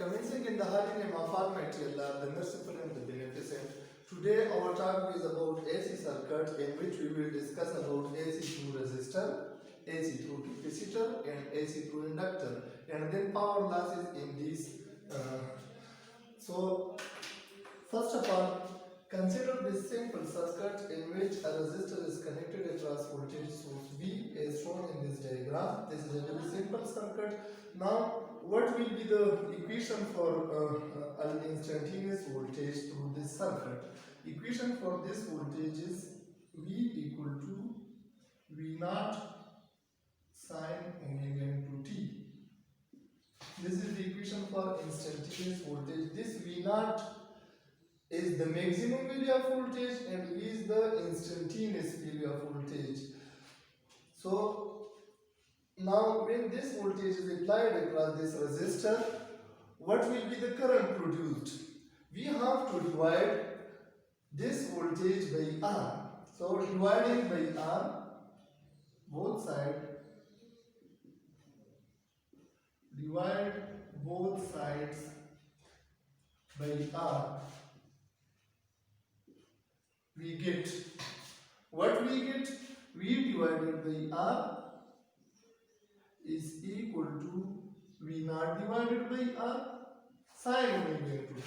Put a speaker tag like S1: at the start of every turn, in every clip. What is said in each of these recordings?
S1: Commencing in the holy name of Almighty Allah, the Merciful and the Beneficent. Today our talk is about AC circuit, in which we will discuss about AC through resistor, AC through capacitor and AC through inductor, and then power losses in these. So first of all, consider this simple circuit in which a resistor is connected across voltage source V as shown in this diagram. This is a very simple circuit. Now, what will be the equation for an instantaneous voltage through this circuit? Equation for this voltage is V equal to V naught sine omega into t. This is the equation for instantaneous voltage. This V naught is the maximum value of voltage and V is the instantaneous value of voltage. So now when this voltage is applied across this resistor, what will be the current produced? We have to divide this voltage by R. So dividing by R, both sides, divide both sides by R. We get what we get? V divided by R is equal to V naught divided by R sine omega into t.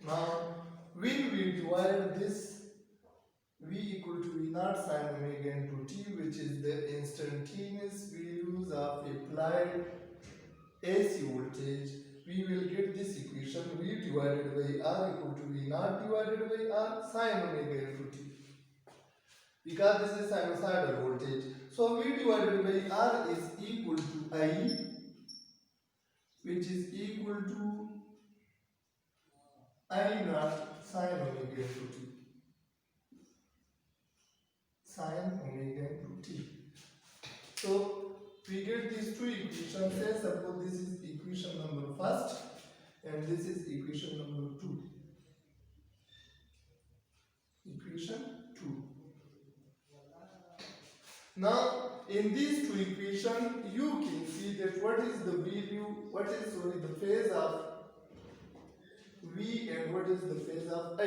S1: Now, when we divide this V equal to V naught sine omega into t, which is the instantaneous values of applied AC voltage, we will get this equation V divided by R equal to V naught divided by R sine omega into t. Because this is sinusoidal voltage, so V divided by R is equal to I, which is equal to I naught sine omega into t. Sine omega into t. So we get these two equations. Say suppose this is equation number first and this is equation number 2. Equation 2. Now in these two equations you can see that what is the phase of V and what is the phase of I.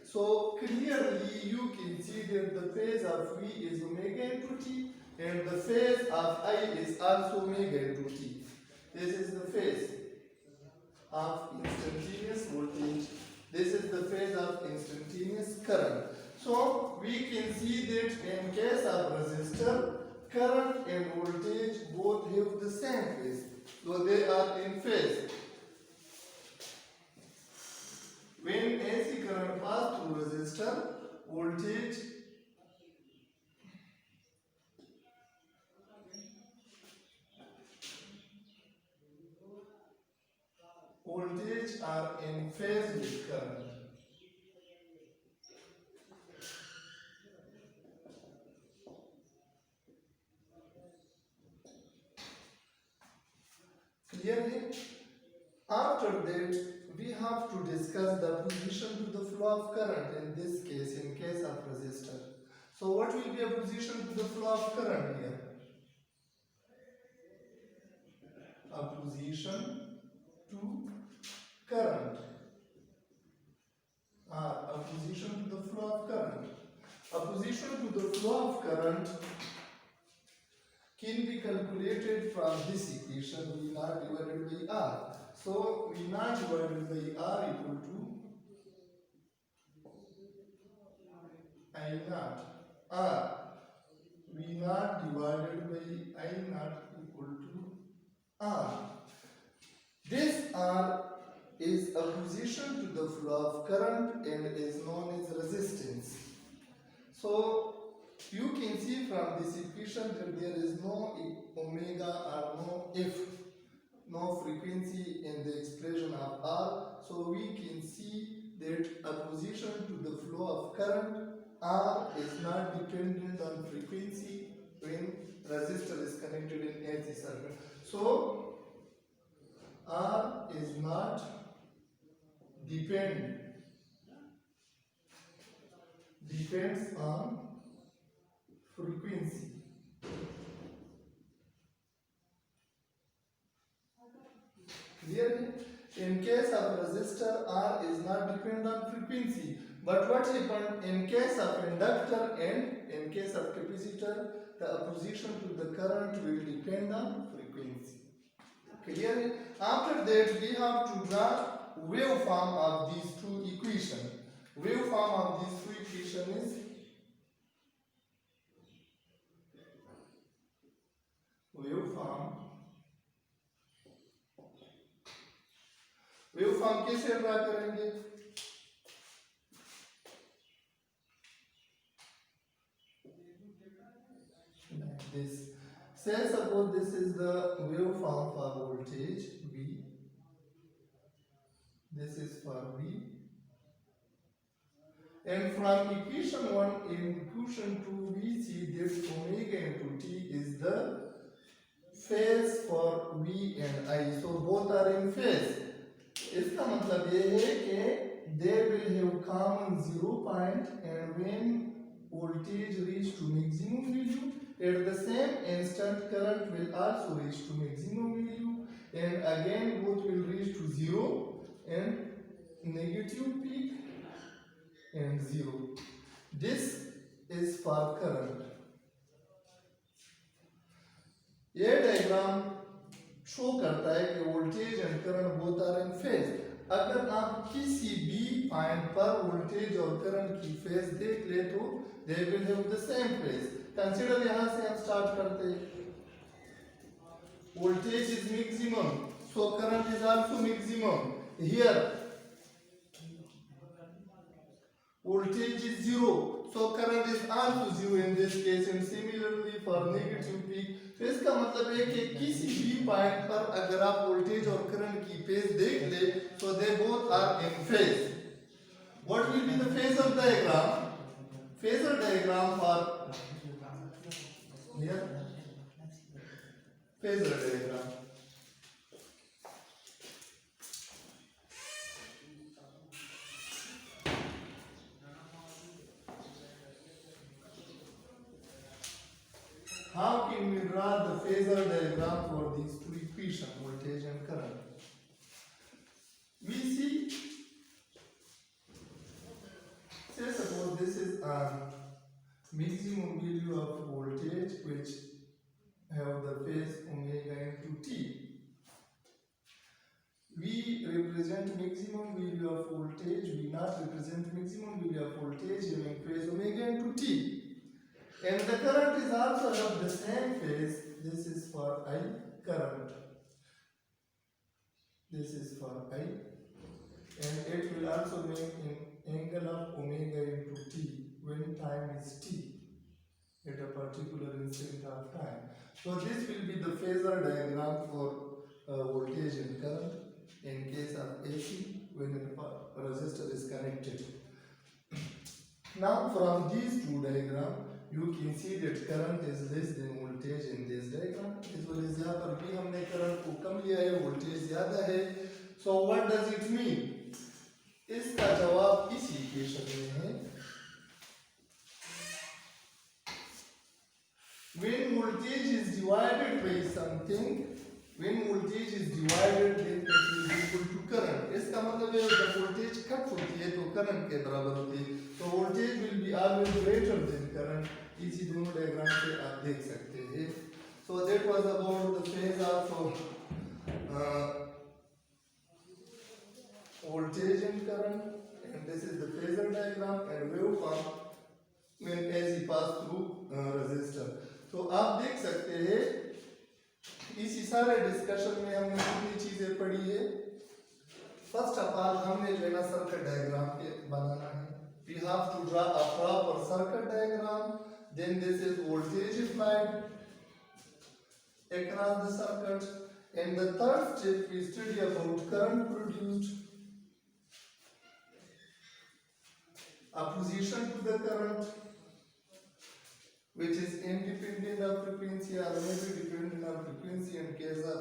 S1: So clearly you can see that the phase of V is omega into t and the phase of I is also omega into t. This is the phase of instantaneous voltage. This is the phase of instantaneous current. So we can see that in case of resistor, current and voltage both have the same phase. So they are in phase. When AC current passes through resistor, voltage are in phase with current. Clearly, after that, we have to discuss the position to the flow of current in this case, in case of resistor. So what will be a position to the flow of current here? A position to current, a position to the flow of current. A position to the flow of current can be calculated from this equation V naught divided by R. So V naught divided by R equal to I naught R. V naught divided by I naught equal to R. This R is a position to the flow of current and is known as resistance. So you can see from this equation that there is no omega or no F, no frequency in the expression of R. So we can see that a position to the flow of current R is not dependent on frequency when resistor is connected in AC circuit. So R is not depends on frequency. Clear है? In case of resistor, R is not dependent on frequency. But what happened in case of inductor and in case of capacitor, the opposition to the current will depend on frequency. Clear है? After that, we have to draw waveform of these two equations. Waveform of these two equations is waveform कैसे draw करेंगे? Like this. Say suppose this is the waveform for voltage V. This is for V. And from equation 1 and equation 2 we see that omega into T is the phase for V and I. So both are in phase. इसका मतलब ये है कि they will have common 0 point and when voltage reach to maximum value at the same instant current will also reach to maximum value and again both will reach to 0 and negative peak and 0. This is for current. ये diagram show करता है कि voltage and current both are in phase. अगर आप किसी भी point पर voltage और करंट की फेज देख ले तो they will have the same phase. Consider यहां से हम स्टार्ट करते हैं, voltage is maximum so current is also maximum. Here voltage is 0 so current is also 0 in this case and similarly for negative peak। तो इसका मतलब है कि किसी भी पॉइंट पर अगर आप वोल्टेज और करंट की फेज देख ले so they both are in phase। what will be the phasor diagram? Phasor diagram for here phasor diagram how can we draw the phasor diagram for these two equations, voltage and current? We see, say suppose this is a maximum value of voltage which have the phase omega into t. We represent maximum value of voltage, we not represent maximum value of voltage having phase omega into t. And the current is also of the same phase. This is for I current. This is for I. And it will also make an angle of omega into t when time is t at a particular instant of time. So this will be the phasor diagram for voltage and current in case of AC when a resistor is connected. Now from these two diagrams you can see that current is less than voltage in this diagram as well as यहाँ पर भी हमने current को कम लिया है, voltage ज्यादा है। So what does it mean? इसका जवाब इस इक्वेशन में है। When voltage is divided by something, when voltage is divided then it will be equal to current। इसका मतलब है जब वोल्टेज कट होती है तो करंट के बराबर होती है। तो voltage will be always greater than current। इसी दोनों डायग्राम से आप देख सकते हैं। So that was about the phase of voltage and current, and this is the phasor diagram and waveform when as he pass through resistor। तो आप देख सकते हैं इसी सारे डिस्कशन में हमने कितनी चीजें पढ़ी है। फर्स्ट ऑफ ऑल हमने जो है ना सर्किट डायग्राम बनाना है। We have to draw a proper circuit diagram. Then this is voltage applied across the circuit, and the third step we study about current produced, opposition to the current which is independent of frequency or maybe dependent on frequency in case of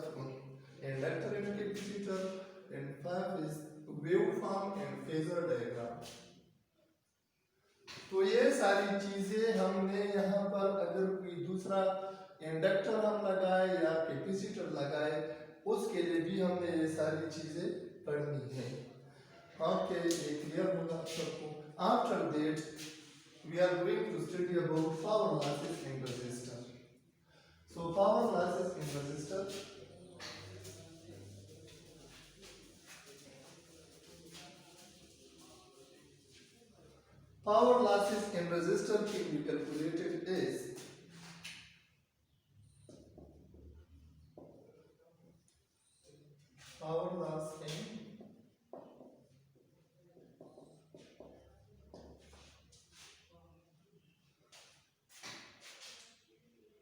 S1: inductor and capacitor, and five is waveform and phasor diagram। तो ये सारी चीजें हमने यहाँ पर अगर कोई दूसरा इंडक्टर हम लगाए या कैपेसिटर लगाए उसके लिए भी हमने ये सारी चीजें पढ़नी है। ओके, ये क्लियर होगा आप सबको। After that we are going to study about power losses in resistor. So power losses in resistor, power losses in resistor can be calculated as power loss in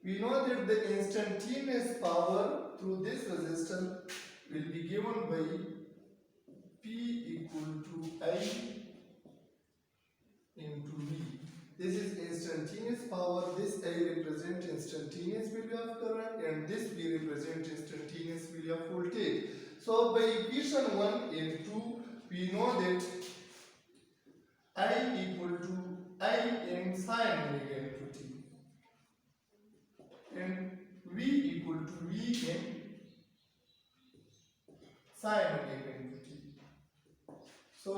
S1: we know that the instantaneous power through this resistor will be given by P equal to I into V. This is instantaneous power. This I represent instantaneous value of current and this V represent instantaneous value of voltage. So by equation 1 and 2 we know that I equal to I in sin omega into t and V equal to V in sin omega into t. So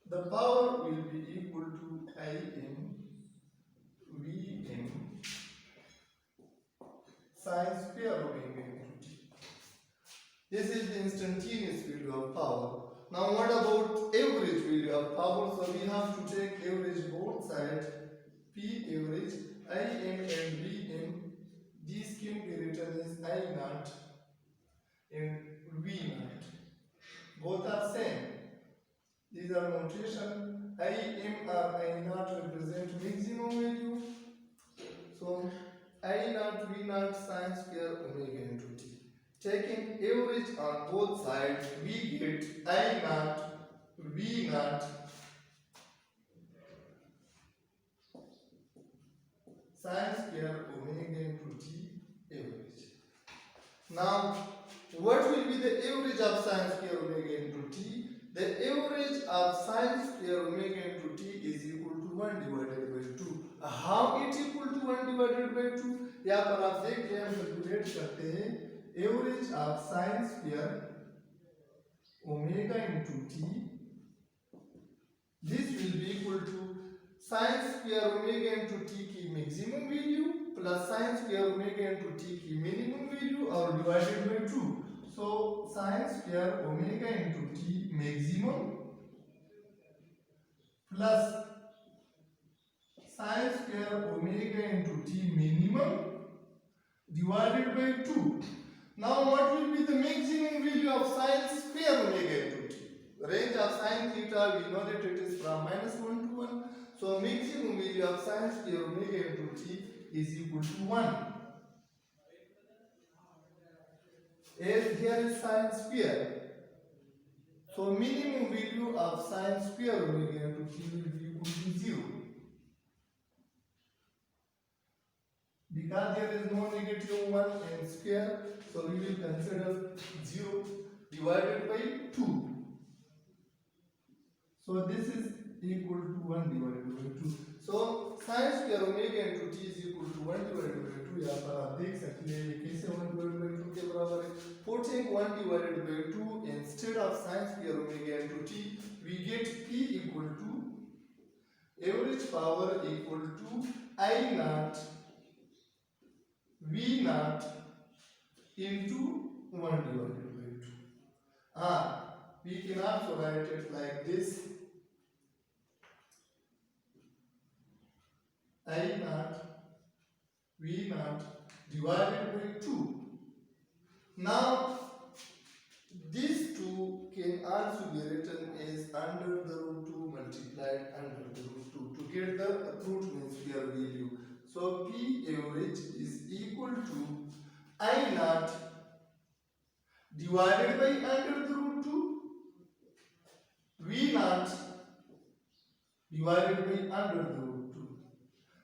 S1: the power will be equal to I in V in sin square omega into t. This is the instantaneous value of power. Now what about average value of power? So we have to take average both sides. P average I m and V m. These can be written as I naught and V naught. Both are same. These are notation. I m or I naught represent maximum value. So I naught V naught sin square omega into t. Taking average on both sides, we get I naught V naught sin square omega into t average. Now, what will be the average of sin square omega into t? The average of sin square omega into t is equal to 1 divided by 2. How it equal to 1 divided by 2? यहाँ पर आप देखिए हम calculate करते हैं average of sin square omega into t. This will be equal to sin square omega into t की maximum value plus sin square omega into t की minimum value और divided by 2. So sin square omega into t maximum plus sin square omega into t minimum divided by 2. Now what will be the maximum value of sin square omega into t? Range of sin theta we know that it is from -1 to 1. So maximum value of sin square omega into t is equal to 1. As here is sin square. So minimum value of sin square omega into t will be equal to 0. Because there is no negative 1 and square, so we will consider 0 divided by 2. So this is equal to 1 divided by 2. So sin square omega into t is equal to 1 divided by 2. यहाँ पर आप देख सकते हैं ये कैसे 1 divided by 2 के बराबर है. Putting 1 divided by 2 instead of sin square omega into t, we get P equal to average power equal to I naught V naught into 1 divided by 2. We can also write it like this. I naught V naught divided by 2. Now, these two can also be written as under the root 2 multiplied under the root 2 to get the root mean square value. So P average is equal to I naught divided by under the root 2 V naught divided by under the root 2.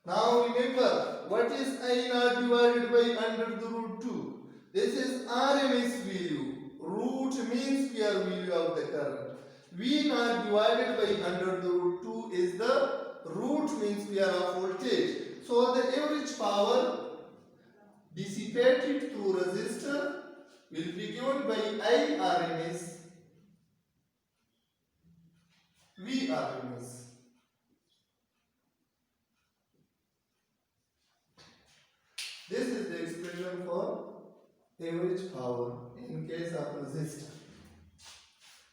S1: Now remember, what is I naught divided by under the root 2? This is RMS value, root mean square value of the current. V naught divided by under the root 2 is the root mean square of voltage. So the average power dissipated through resistor will be given by I RMS V RMS. This is the expression for average power in case of resistor.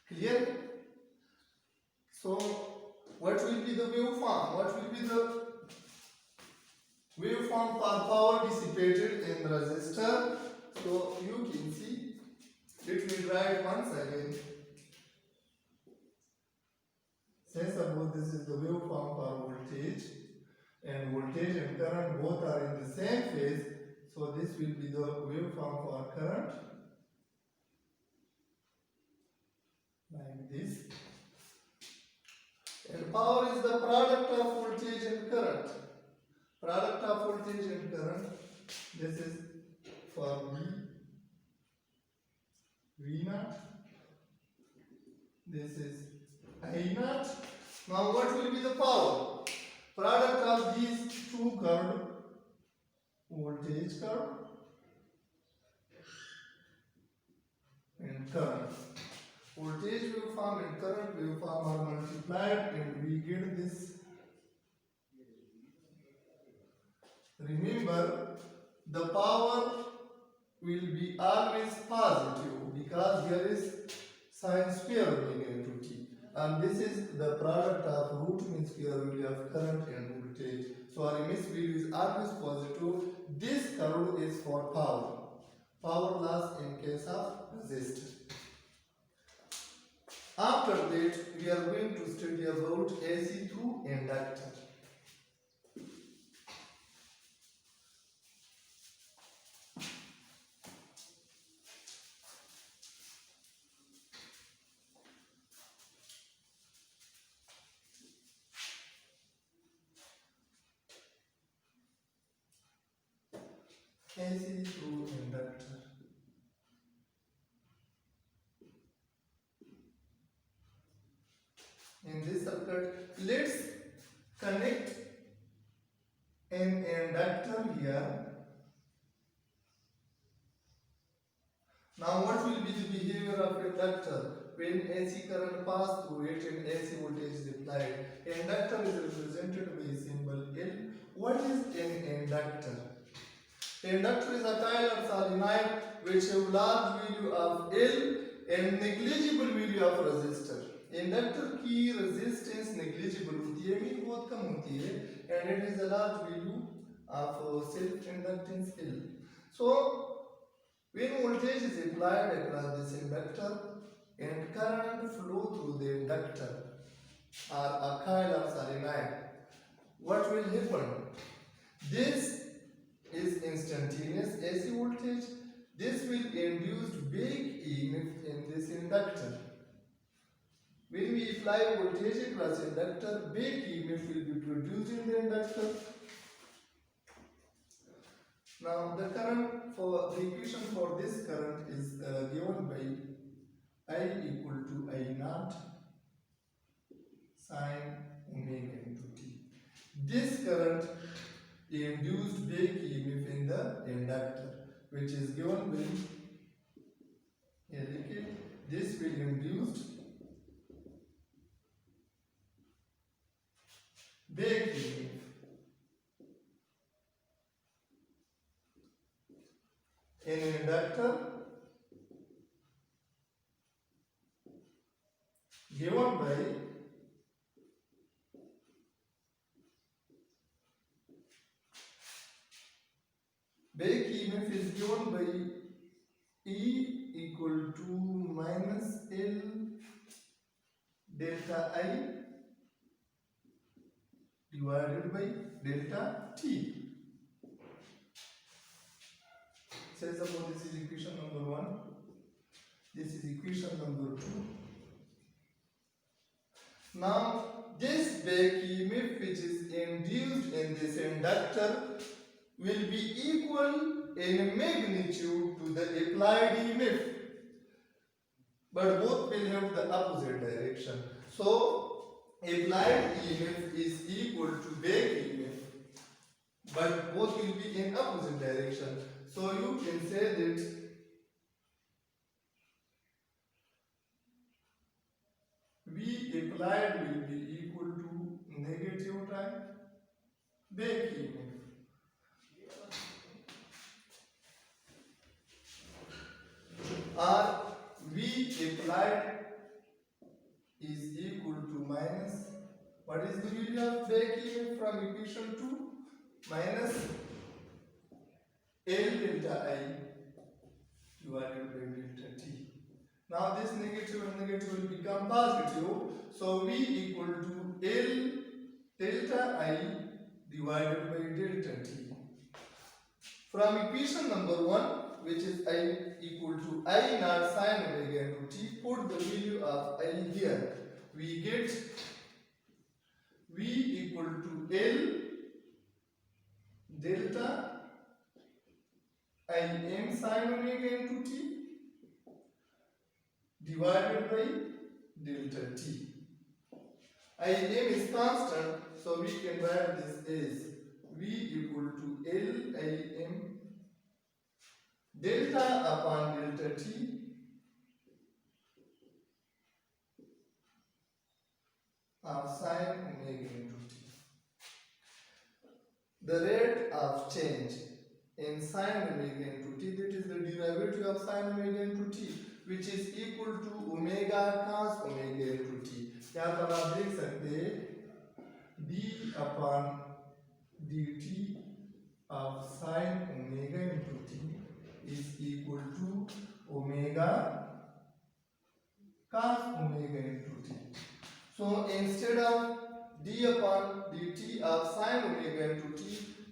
S1: Clear? So, what will be the waveform? What will be the waveform for power dissipated in the resistor? So, you can see, let me write once again. Since suppose this is the waveform for voltage, and voltage and current both are in the same phase, so this will be the waveform for current, like this. And power is the product of voltage and current. Product of voltage and current. This is for V naught. This is I naught. Now what will be the power? Product of these two curved, voltage curve and current. Voltage waveform and current waveform are multiplied and we get this. Remember, the power will be always positive because here is sine square omega into t, and this is the product of root mean square value of current and voltage. So RMS value is always positive. This curve is for power loss in case of resistor. After that, we are going to study about AC through inductor. AC through inductor. In this circuit, let's connect an inductor here. Now what will be the behavior of inductor when AC current pass through it and AC voltage is applied? Inductor is represented by symbol L. What is an inductor? Inductor is a Taylor solenoid which have large value of L and negligible value of resistor. Inductor की resistance negligible होती है, mean बहुत कम होती है, and it is a large value of self inductance L. So when voltage is applied across this inductor and current flow through the inductor or a coil or solenoid, what will happen? This is instantaneous AC voltage. This will induce big EMF in this inductor. When we apply voltage across inductor, big EMF will be produced in the inductor. Now the current for the equation for this current is given by I equal to I naught sine omega into t. This current induced big EMF in the inductor, which is given by this will induce big EMF in an inductor given by big EMF is given by E equal to minus L delta I divided by delta t. Say suppose this is equation number 1, this is equation number 2. Now this back EMF which is induced in this inductor will be equal in magnitude to the applied EMF, but both will have the opposite direction. So applied EMF is equal to back EMF, but both will be in opposite direction. So you can say that applied will be equal to negative time back EMF. Or V applied is equal to minus, what is the value of back EMF from equation 2? Minus L delta I divided by delta T. Now this negative and negative will become positive. So V equal to L delta I divided by delta T. From equation number 1, which is I equal to I naught sine omega into T, put the value of I here. We get V equal to L delta I m sine omega into T divided by delta T. I m is constant, so we can write this as V equal to L I m delta upon delta T of sine omega into T. The rate of change in sine omega into T, that is the derivative of sine omega into T, which is equal to omega cos omega into T. यहाँ पर आप देख सकते हैं d upon dt of sine omega into T is equal to omega cos omega into T. So instead of d upon dt of sine omega into T,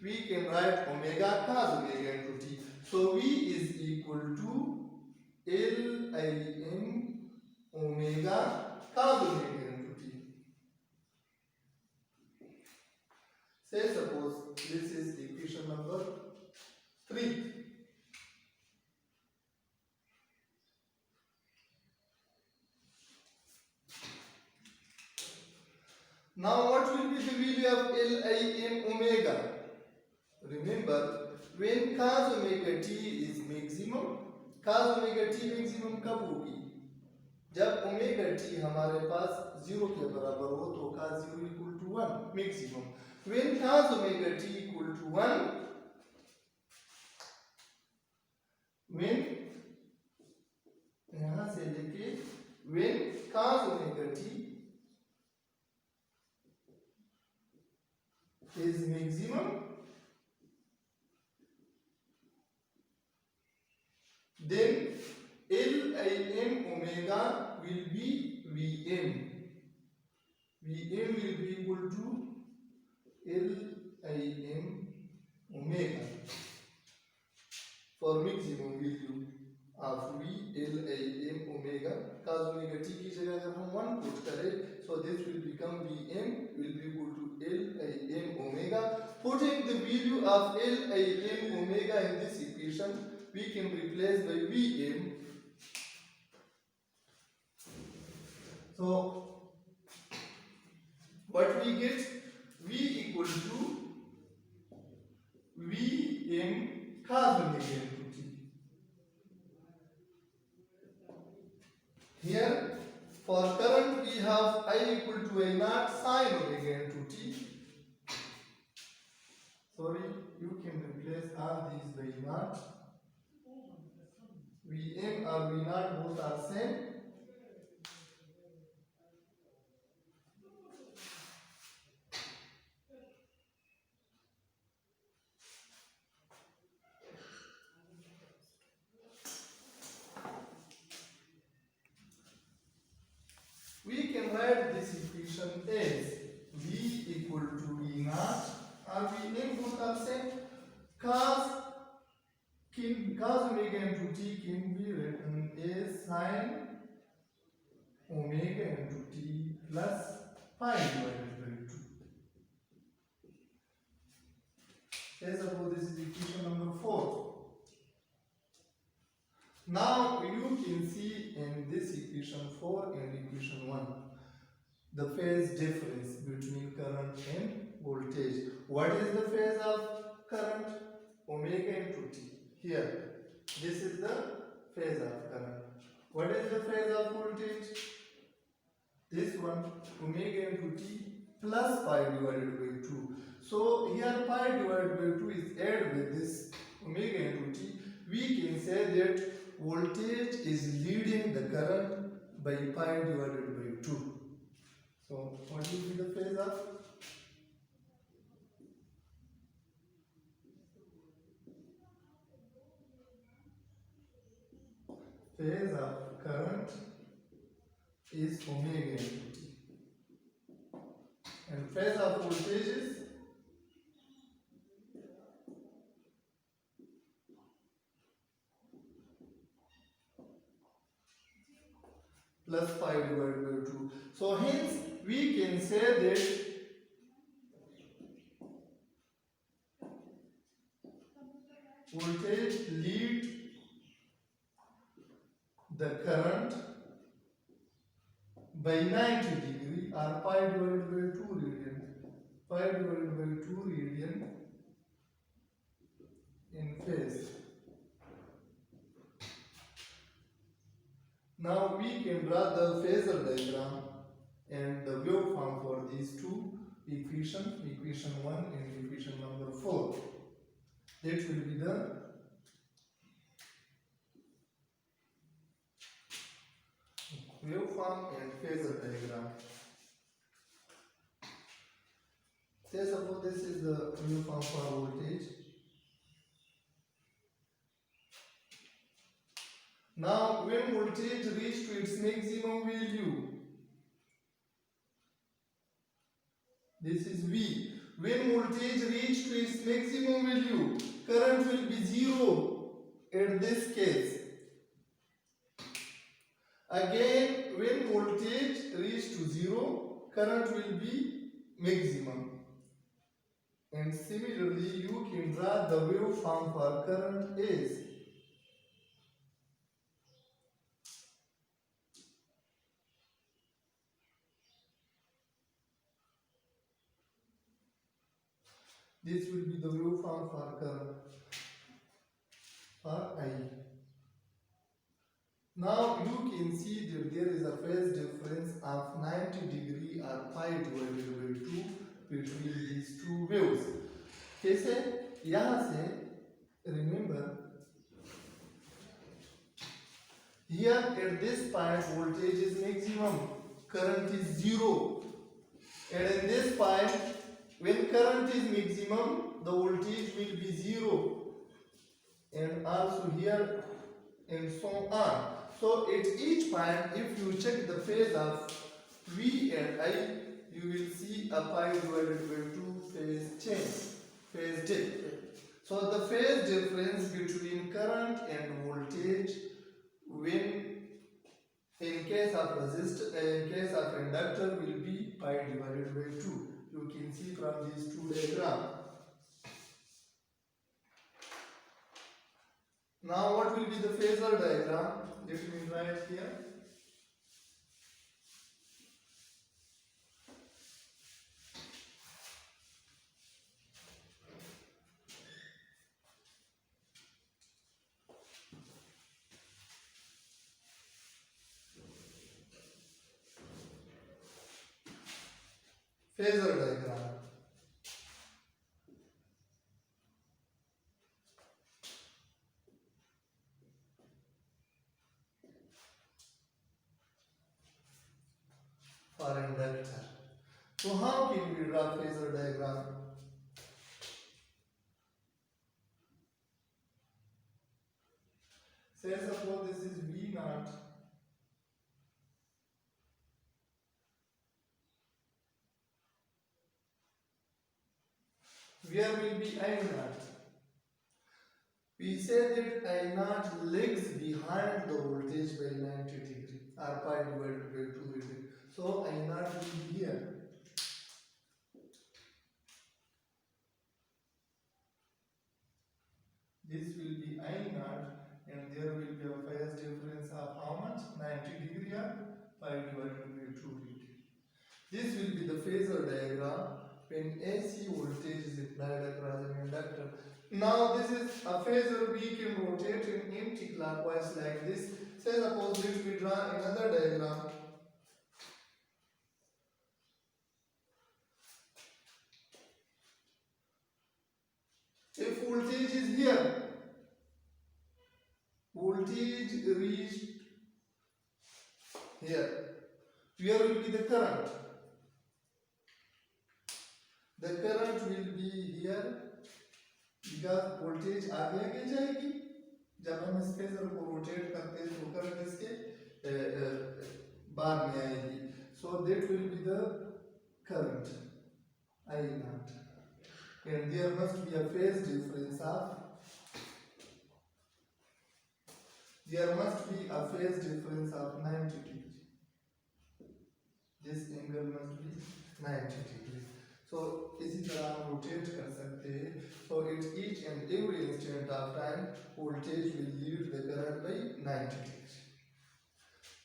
S1: we can write omega cos omega into T. So V is equal to L I m omega cos omega into T. Say suppose this is equation number 3. Now what will be the value of L I m omega? Remember, when cos omega t is maximum, cos omega t maximum कब होगी? जब omega t हमारे पास 0 के बराबर हो तो cos 0 equal to 1 maximum. When cos omega t equal to 1, when यहाँ से लेके when cos omega t is maximum, then L I m omega will be Vm. Vm will be equal to L I m omega for maximum value of V L I m omega. Cos omega t की जगह अगर हम 1 put करें, so this will become Vm will be equal to L I m omega. Putting the value of L I m omega in this equation, we can replace by Vm. So what we get? V equal to Vm cos omega into T. Here for current we have I equal to I naught sine omega into T. Sorry, you can replace all these by naught. Vm or V naught both are same. We can write this equation as V equal to V naught or Vm both are same. Cos omega into T can be written as sine omega into T plus pi divided by 2. Say suppose this is equation number 4. Now you can see in this equation 4 and equation 1 the phase difference between current and voltage. What is the phase of current? Omega into T. Here, this is the phase of current. What is the phase of voltage? this one omega into t plus pi divided by 2. So here pi divided by 2 is added with this omega into t. We can say that voltage is leading the current by pi divided by 2. So what will be the phasor? Phase of current is omega into t. And phase of voltage is plus pi divided by 2. So hence we can say that voltage lead the current by 90 degree or pi divided by 2 radian. Pi divided by 2 radian in phase. Now we can draw the phasor diagram and the waveform for these two equations, equation 1 and equation number 4. That will be the waveform and phasor diagram. Say suppose this is the waveform for voltage. Now when voltage reaches to its maximum value, this is V. When voltage reaches to its maximum value, current will be 0 at this case. Again, when voltage reaches to 0, current will be maximum. And similarly, you can draw the waveform for current as this will be the waveform for current for I. Now you can see that there is a phase difference of 90 degree or pi divided by 2 between these two waves. कैसे? यहाँ से remember here at this point voltage is maximum, current is 0, and in this point when current is maximum the voltage will be 0, and also here and so on. So at each point if you check the phase of V and I, you will see a pi divided by 2 phase change, phase dip. So the phase difference between current and voltage when in case of inductor will be pi divided by 2. You can see from these two diagrams. Now what will be the phasor diagram? Let me write here. Phasor diagram. For inductor. So how can we draw phasor diagram? Say suppose this is V naught. Where will be I naught? We say that I naught lags behind the voltage by 90 degree or pi divided by 2 degree. So I naught will be here. This will be I naught, and there will be a phase difference of how much? 90 degree or pi divided by 2 degree. This will be the phasor diagram when AC voltage is applied across an inductor. Now this is a phasor we can rotate in anti-clockwise like this. Say suppose let me draw another diagram. here. Voltage reached here. Where will be the current? The current will be here because voltage आगे आगे जाएगी. जब हम इस phasor को rotate करते हैं तो करंट इसके बाहर में आएगी. So that will be the current I naught. And there must be a phase difference of 90 degrees. This angle must be 90 degrees. So इसी तरह हम rotate कर सकते हैं. So at each and every instant of time, voltage will lead the current by 90 degrees.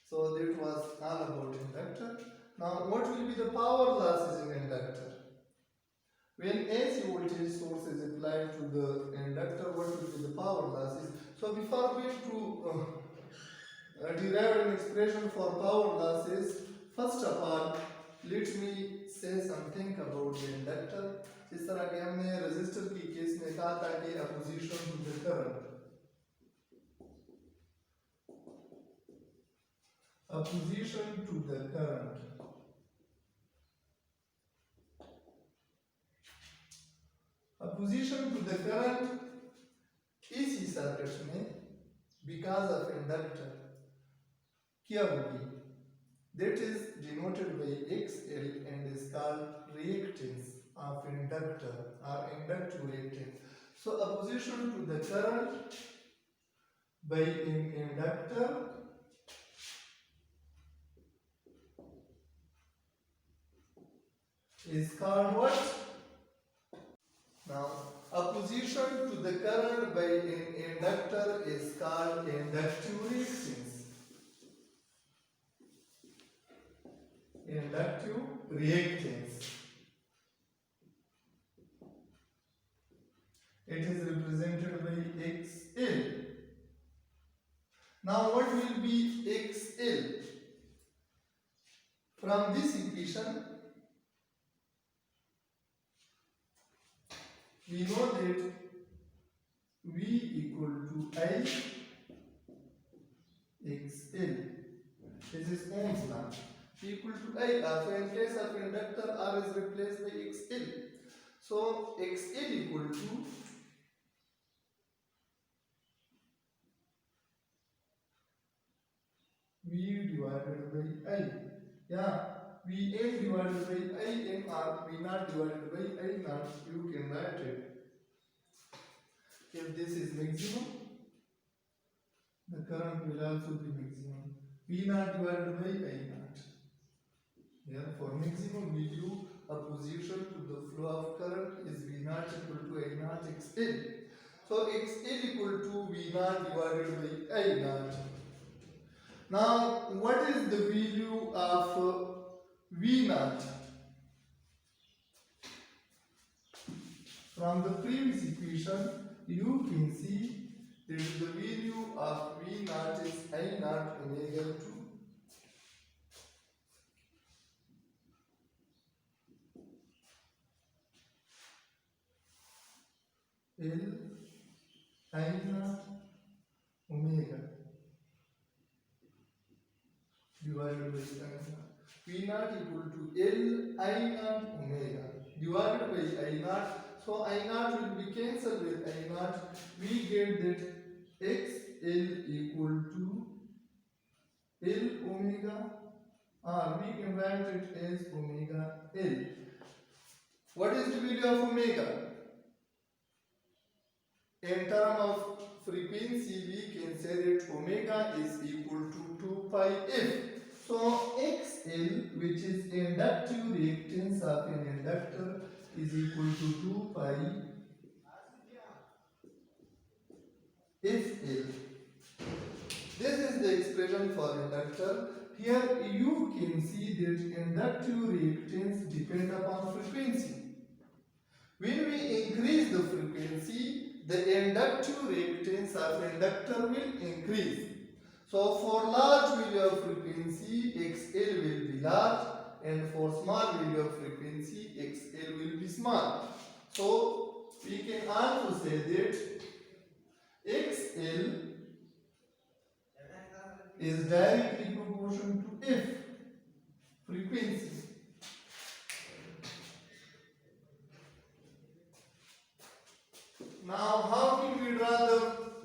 S1: So that was all about inductor. Now what will be the power losses in inductor? When AC voltage source is applied to the inductor, what will be the power losses? So before going to derive an expression for power losses, first of all, let me say something about the inductor. जिस तरह कि हमने resistor की case में कहा था कि opposition to the current. Opposition to the current. Opposition to the current AC circuit में because of inductor क्या होगी? That is denoted by XL and is called reactance of inductor or inductive reactance. So opposition to the current by an inductor is called what? Now, opposition to the current by an inductor is called inductive reactance. Inductive reactance. It is represented by XL. Now, what will be XL? From this equation, we know that V equal to I XL. This is Ohm's law. V equal to I. So in place of inductor, R is replaced by XL. So XL equal to V divided by I. Yeah. Vn divided by In or V0 divided by I0, you can write it. If this is maximum, the current will also be maximum. V0 divided by I0. Therefore, maximum value opposition to the flow of current is V0 equal to I0 XL. So XL equal to V0 divided by I0. Now, what is the value of V0? From the previous equation, you can see that the value of V0 is I0 omega 2. L I0 omega divided by I0. V0 equal to L I0 omega divided by I0. So I0 will be cancelled with I0. We get that XL equal to L omega, or we can write it as omega L. What is the value of omega? In terms of frequency, we can say that omega is equal to 2 pi f. So XL, which is inductive reactance of an inductor, is equal to 2 pi FL. This is the expression for inductor. Here you can see that inductive reactance depend upon frequency. When we increase the frequency, the inductive reactance of inductor will increase. So for large value of frequency, XL will be large, and for small value of frequency, XL will be small. So we can also say that XL is directly proportional to F frequency. Now, how can we draw the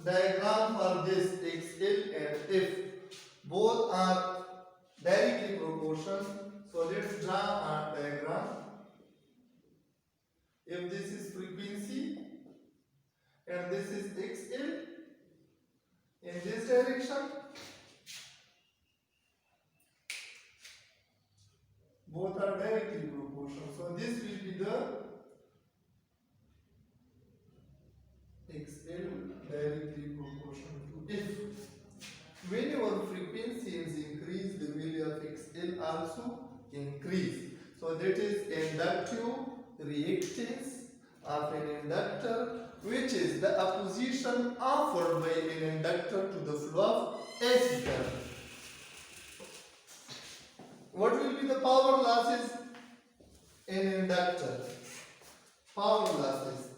S1: diagram for this XL and F? Both are directly proportional. So let's draw a diagram. If this is frequency and this is XL in this direction, both are directly proportional. So this will be the XL directly proportional to F. When your frequency is increased, the value of XL also increase. So that is inductive reactance of an inductor, which is the opposition offered by an inductor to the flow of AC current. What will be the power losses in an inductor? Power losses.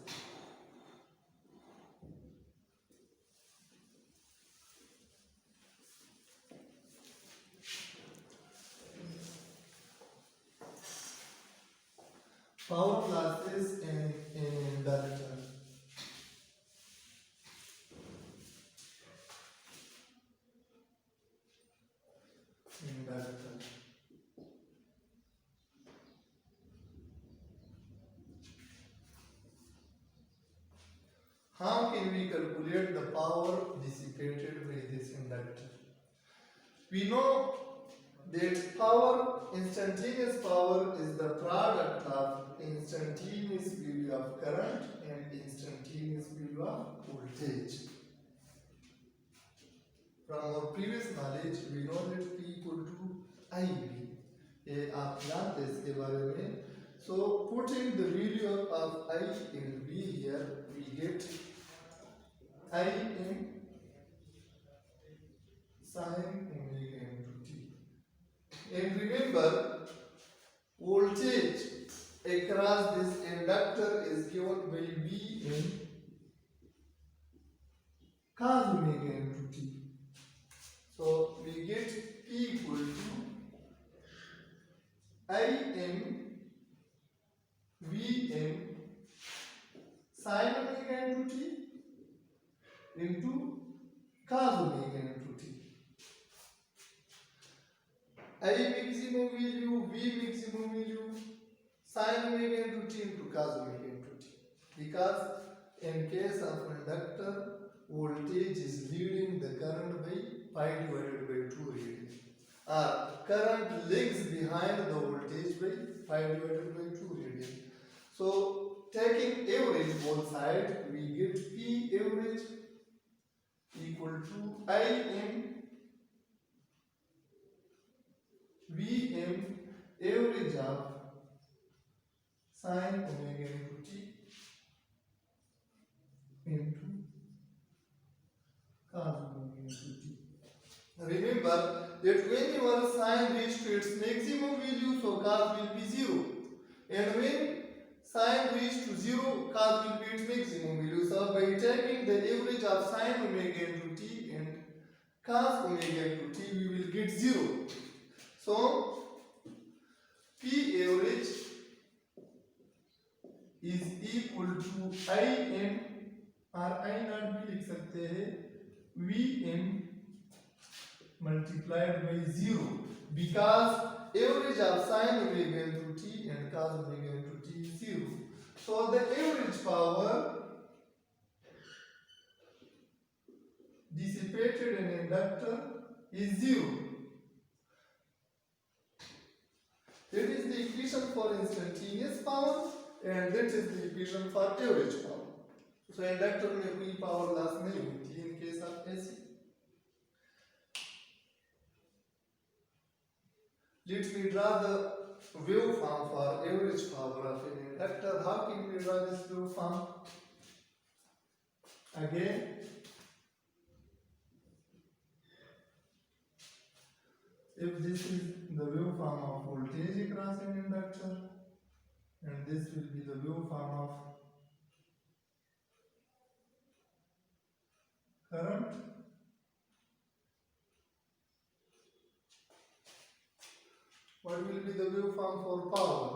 S1: Power losses in inductor. How can we calculate the power dissipated by this inductor? We know that power, instantaneous power, is the product of instantaneous value of current and instantaneous value of voltage. From our previous knowledge, we know that P equal to IB. ये आप जानते हैं इसके बारे में. So putting the value of I in V here, we get I in sin omega into t. And remember, voltage across this inductor is given by V in cos omega into t. So we get P equal to I in V in sin omega into t into cos omega into t. I maximum value, V maximum value, sin omega into t into cos omega into t. Because in case of inductor, voltage is leading the current by pi divided by 2 radian. Current lags behind the voltage by pi divided by 2 radian. So taking average both sides, we get P average equal to I in V in average of sin omega into t into cos omega into t. Remember that when your sin reaches to its maximum value, so cos will be 0. And when sin reaches to 0, cos will be its maximum value. So by taking the average of sin omega into t and cos omega into t, we will get 0. So P average is equal to I in, और I naught भी लिख सकते हैं V in multiplied by 0, because average of sin omega into t and cos omega into t is 0. So the average power dissipated in inductor is 0. That is the equation for instantaneous power and that is the equation for average power. So inductor में कोई power loss नहीं होती in case of AC. Let me draw the waveform for average power of an inductor. How can we draw this waveform? Again, if this is the waveform of voltage across an inductor, and this will be the waveform of current. What will be the waveform for power?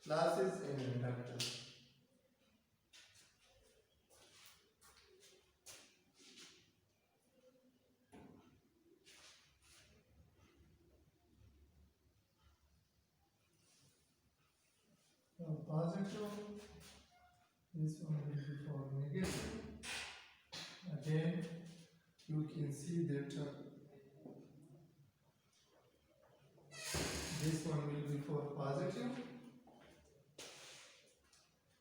S1: Losses and inductance. Positive. This one will be for negative. Again, you can see that this one will be for positive.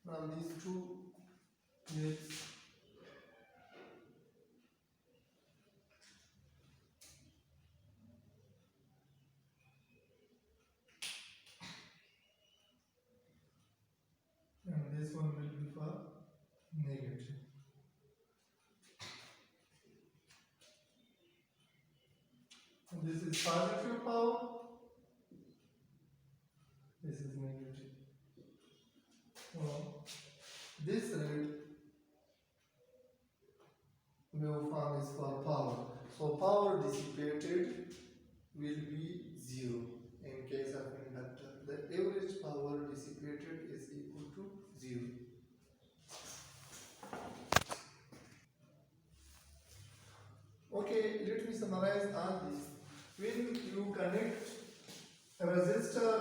S1: From these two plates, and this one will be for negative. And this is positive power. This is negative. So this red waveform is for power. So power dissipated will be 0 in case of inductor. The average power dissipated is equal to 0. Okay, let me summarize all this. When you connect a resistor,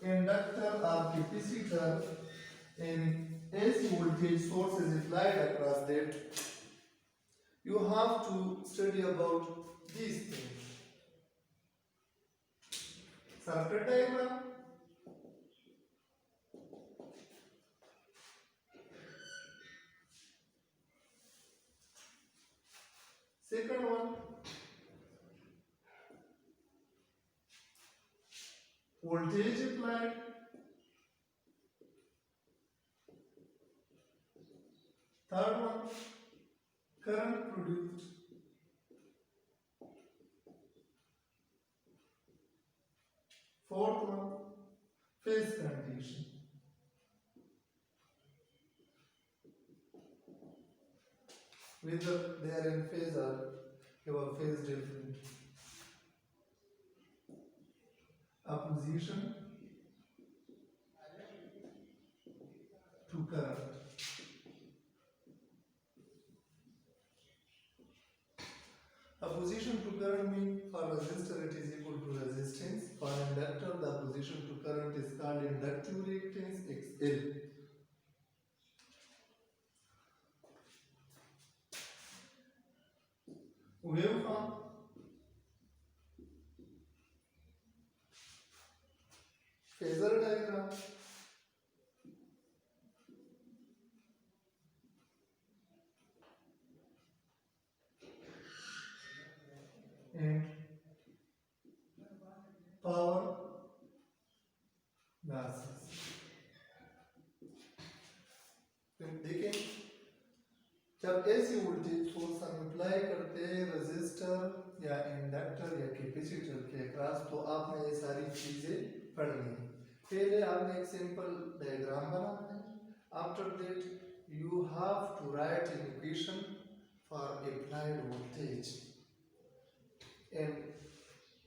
S1: inductor or capacitor and AC voltage source is applied across that, you have to study about these things. Circuit diagram, second one, voltage applied, third one, current produced, fourth one, phase condition. Whether they are in phase or your phase different. Opposition to current. Opposition to current means for resistor it is equal to resistance. For inductor the opposition to current is called inductive reactance XL. Waveform, phasor diagram, and power losses. देखें जब ऐसी voltage source हम apply करते हैं resistor या inductor या capacitor के across, तो आपने ये सारी चीजें पढ़नी है. पहले आपने एक सिंपल डायग्राम बनाना है. After that you have to write an equation for applied voltage and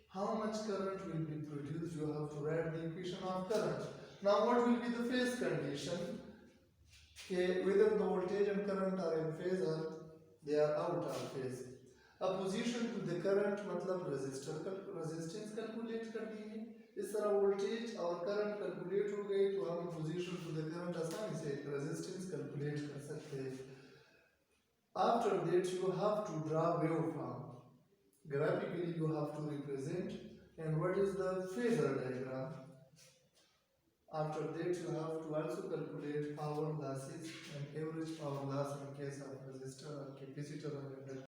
S1: how much current will be produced. You have to write the equation of current. Now what will be the phase condition? Whether the voltage and current are in phase or they are out of phase. Opposition to the current मतलब resistance calculate करनी है. इस तरह voltage और current calculate हो गए तो हम opposition to the current आसानी से resistance calculate कर सकते हैं. After that you have to draw waveform. Graphically you have to represent. And what is the phasor diagram? After that you have to also calculate power losses and average power loss in case of resistor or capacitor or inductor.